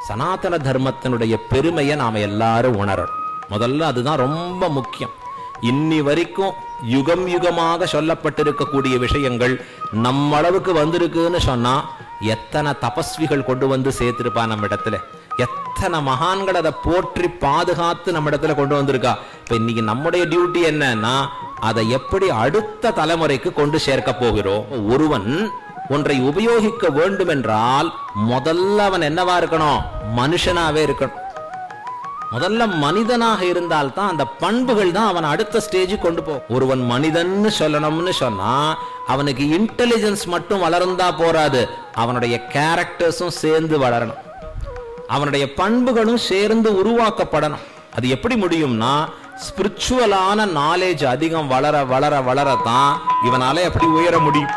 சனாதன தர்மத்தினுடைய பெருமையை நாம எல்லாரும் உணரணும். முதல்ல அதுதான் ரொம்ப முக்கியம். இன்னி வரைக்கும் யுகம் யுகமாக சொல்லப்பட்டிருக்கக்கூடிய விஷயங்கள் நம்ம அளவுக்கு வந்திருக்குன்னு சொன்னா எத்தனை தபஸ்விகள் கொண்டு வந்து சேர்த்திருப்பா நம்ம இடத்துல, எத்தனை மகான்கள் அதை போற்றி பாதுகாத்து நம்ம இடத்துல கொண்டு வந்திருக்கா. இப்ப இன்னைக்கு நம்முடைய டியூட்டி என்னன்னா அதை எப்படி அடுத்த தலைமுறைக்கு கொண்டு சேர்க்க போகிறோம். ஒருவன் ஒன்றை உபயோகிக்க வேண்டும் என்றால் முதல்ல அவன் என்னவா இருக்கணும்? மனுஷனாவே இருக்கணும். முதல்ல மனிதனாக இருந்தால்தான் அந்த பண்புகள் தான் அவன் அடுத்த ஸ்டேஜ் கொண்டு போகும். ஒருவன் மனிதன் சொல்லணும்னு சொன்னா அவனுக்கு இன்டெலிஜென்ஸ் மட்டும் வளர்ந்தா போராது, அவனுடைய கேரக்டர்ஸும் சேர்ந்து வளரணும், அவனுடைய பண்புகளும் சேர்ந்து உருவாக்கப்படணும். அது எப்படி முடியும்னா ஸ்பிரிச்சுவலான நாலேஜ் அதிகம் வளர வளர வளரத்தான் இவனால எப்படி உயர முடியும்.